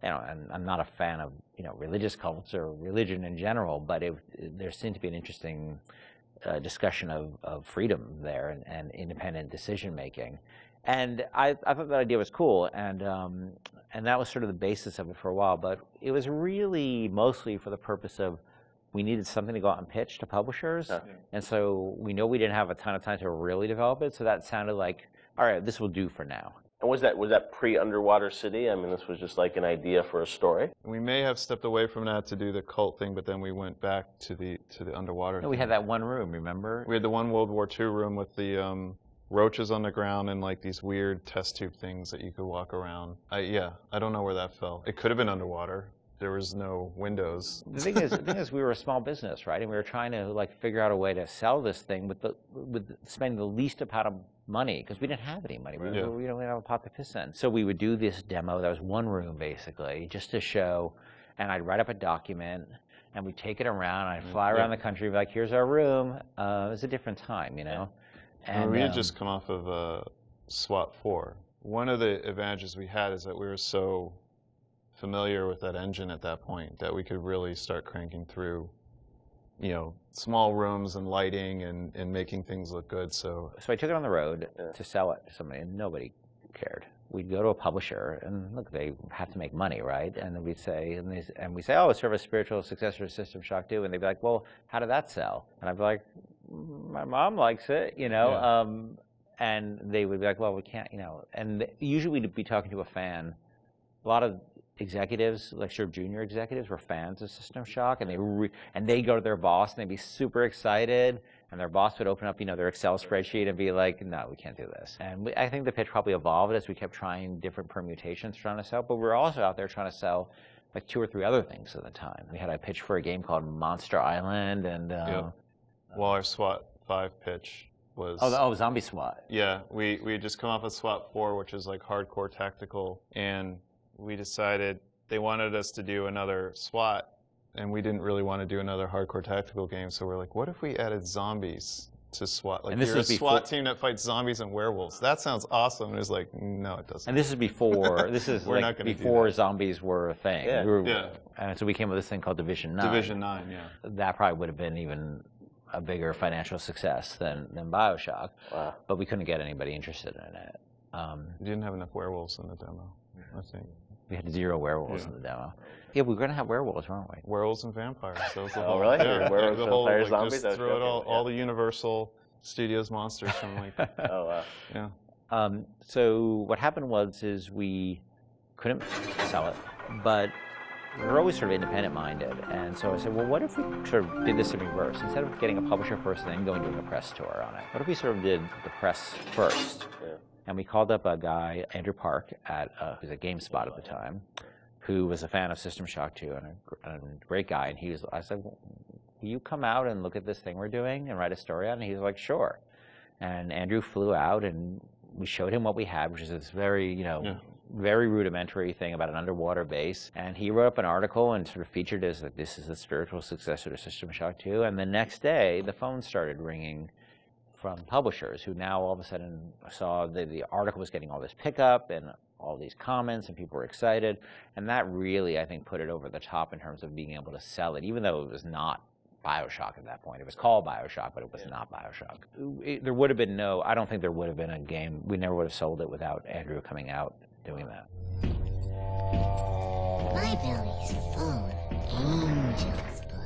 and I'm not a fan of religious cults or religion in general, but there seemed to be an interesting discussion of freedom there and independent decision making, and I thought that idea was cool, and that was sort of the basis of it for a while. But it was really mostly for the purpose of we needed something to go out and pitch to publishers, and so we know we didn't have a ton of time to really develop it, so that sounded like, all right, this will do for now. And was that pre-Underwater City? I mean, this was just like an idea for a story? We may have stepped away from that to do the cult thing, but then we went back to the underwater. No, we had that one room, remember? We had the one World War II room with the roaches on the ground and like these weird test tube things that you could walk around. I don't know where that fell. It could have been underwater. There was no windows. The thing is, we were a small business, right? And we were trying to like figure out a way to sell this thing with spending the least amount of money, because we didn't have any money. We didn't have a pot to piss in. So we would do this demo. That was one room basically, just to show. And I'd write up a document, and we'd take it around. I'd fly around the country, be like, "Here's our room." It was a different time, And we had just come off of SWAT 4. One of the advantages we had is that we were so familiar with that engine at that point that we could really start cranking through, small rooms and lighting and making things look good. So I took it on the road to sell it to somebody, and nobody cared. We'd go to a publisher, and look, they have to make money, right? And then we'd say, we say, oh, it's sort of a spiritual successor to System Shock 2, and they'd be like, well, how did that sell? And I'd be like, my mom likes it, and they would be like, well, we can't, and usually we'd be talking to a fan. A lot of executives, like sort of junior executives, were fans of System Shock, and they'd go to their boss and they'd be super excited, and their boss would open up, their Excel spreadsheet and be like, no, we can't do this. And I think the pitch probably evolved as we kept trying different permutations trying to sell, but we were also out there trying to sell like 2 or 3 other things at the time. We had a pitch for a game called Monster Island, and well, our SWAT 5 pitch was Zombie SWAT. Yeah, we had just come off of SWAT 4, which is like hardcore tactical, and we decided they wanted us to do another SWAT, and we didn't really want to do another hardcore tactical game, so we're like, what if we added zombies to SWAT? Like, you're a SWAT team that fights zombies and werewolves. That sounds awesome. And it was like, no, it doesn't. And this is before, before zombies were a thing. Yeah. And so we came with this thing called Division 9. Division 9, yeah. That probably would have been even a bigger financial success than BioShock. Wow. But we couldn't get anybody interested in it. We didn't have enough werewolves in the demo, I think. We had 0 werewolves in the demo. Yeah, we were going to have werewolves, weren't we? Werewolves and vampires. That was the whole, really? Yeah, werewolves, the whole, vampires, zombies? Just throw it all the Universal Studios monsters from like... Oh, wow. Yeah. So what happened was we couldn't sell it, but we were always sort of independent-minded. And so I said, well, what if we sort of did this in reverse? Instead of getting a publisher first and then going to a press tour on it, what if we sort of did the press first? Yeah. And we called up a guy, Andrew Park, who was at GameSpot at the time, who was a fan of System Shock 2 and a great guy. And I said, well, will you come out and look at this thing we're doing and write a story on it? And he was like, sure. And Andrew flew out, and we showed him what we had, which is this very, very rudimentary thing about an underwater base. And he wrote up an article and sort of featured as like, this is the spiritual successor to System Shock 2. And the next day, the phone started ringing from publishers who now all of a sudden saw the article was getting all this pickup and all these comments, and people were excited. And that really, I think, put it over the top in terms of being able to sell it, even though it was not BioShock at that point. It was called BioShock, but it was not BioShock. There would have been I don't think there would have been a game. We never would have sold it without Andrew coming out doing that. My belly's full of angel's blood.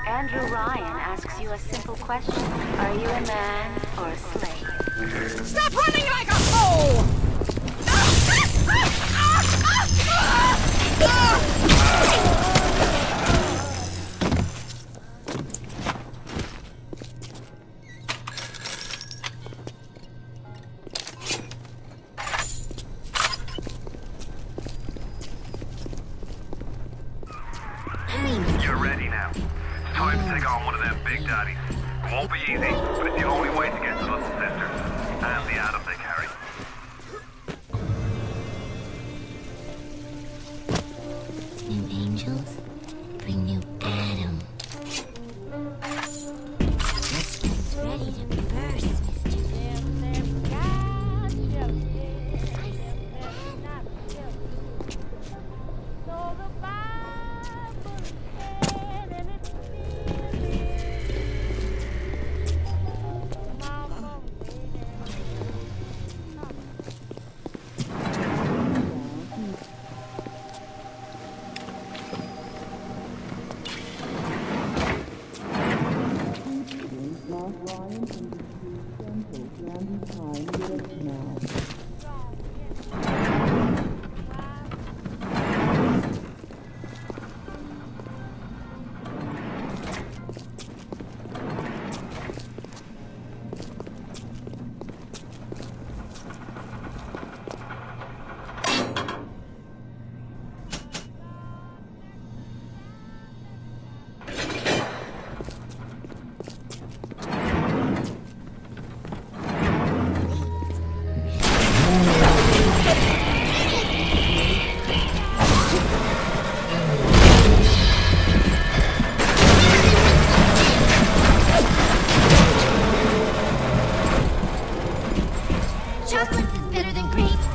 Andrew Ryan asks you a simple question. Are you a man or a slave? Stop running like a fool! time to take on one of them big daddies. It won't be easy, but it's the only way to get the little sisters and the Adam they carry. New angels bring new Adam. This one's ready to burst, Mr. Chocolate is better than grapes.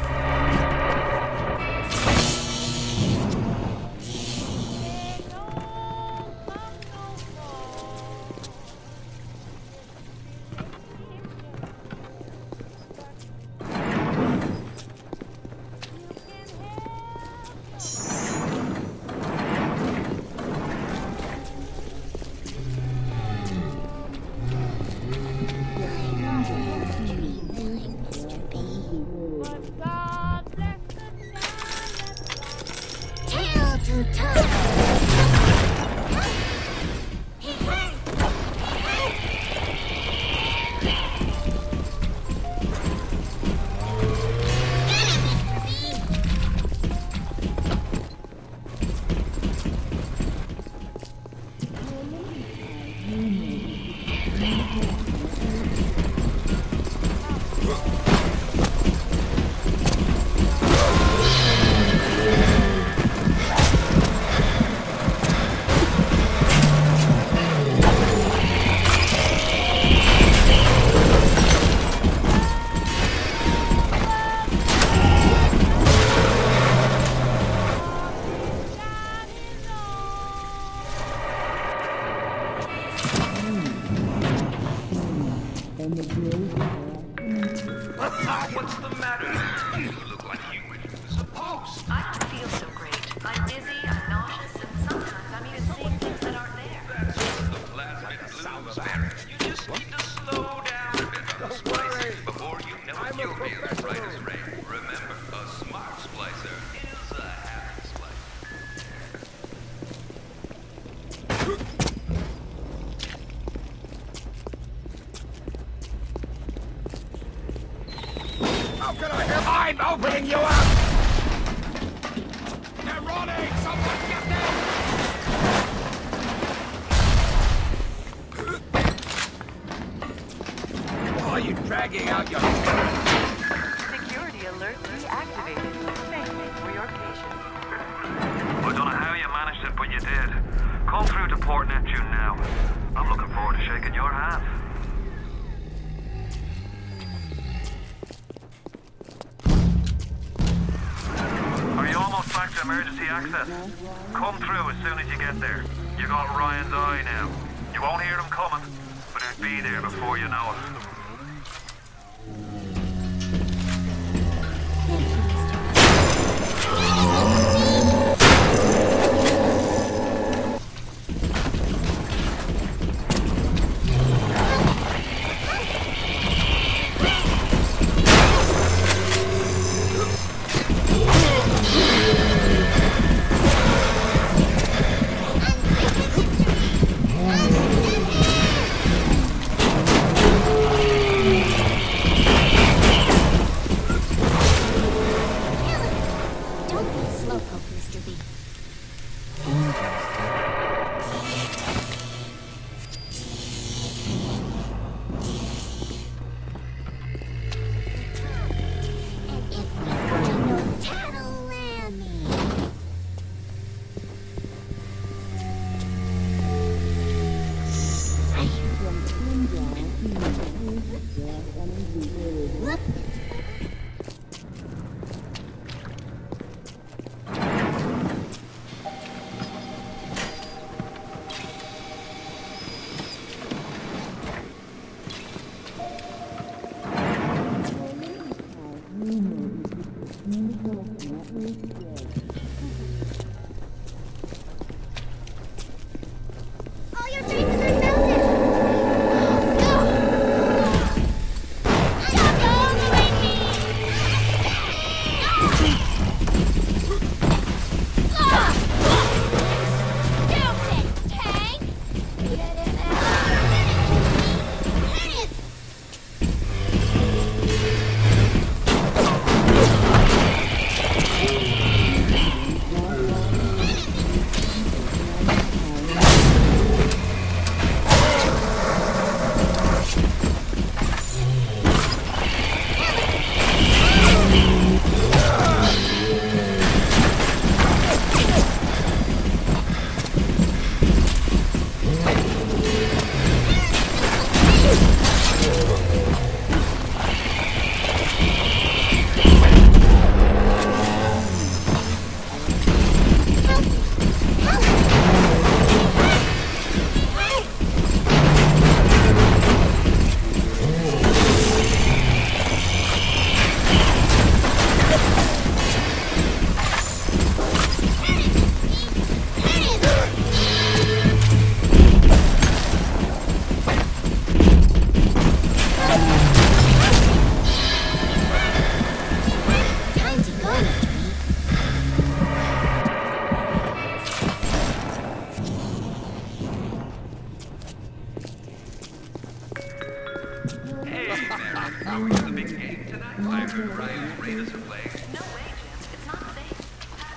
What's the matter? You look like you were supposed. I don't feel so great. I'm dizzy, I'm nauseous, and sometimes I'm even seeing things that aren't there. That's just the plasmid blues, Mary. You just need to slow down a bit on the splicing. Before you know it, you'll be as bright as rain. Remember, a smart splicer is a happy splicer. How can I help? I'm opening you up! They're running! Someone get them! Why are you dragging out your... Security alert reactivated. Thank you for your patience. I don't know how you managed it, but you did. Come through to Port Neptune now. I'm looking forward to shaking your hand. Are you almost back to emergency access? Come through as soon as you get there. You got Ryan's eye now. You won't hear him coming, but he'll be there before you know it. All your faces are melted! Hey there, going to the big game tonight? I heard Ryan's Raiders are playing. No way, Jim. It's not safe. Have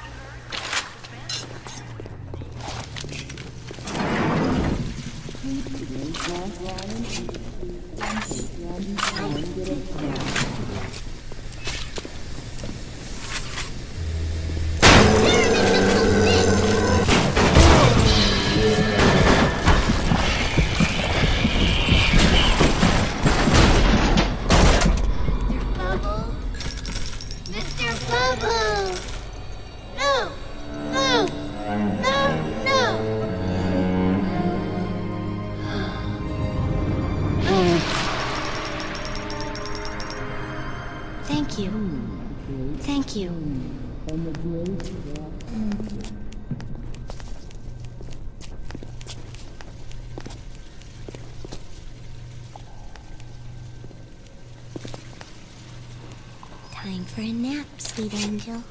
you Mr. Bubble! No! No! No! No! Thank you. Thank you. Time for a nap, sweet angel.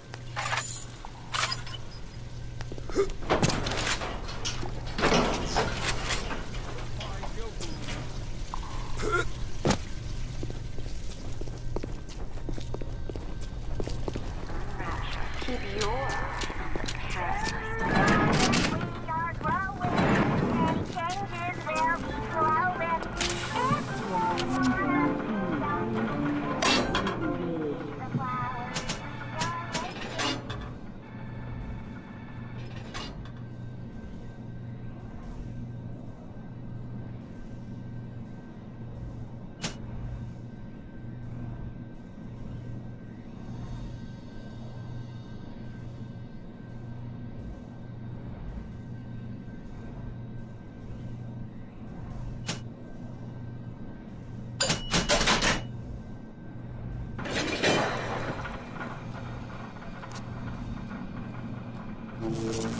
keep your parasite? We are growing, and changes will be growing. The flowers.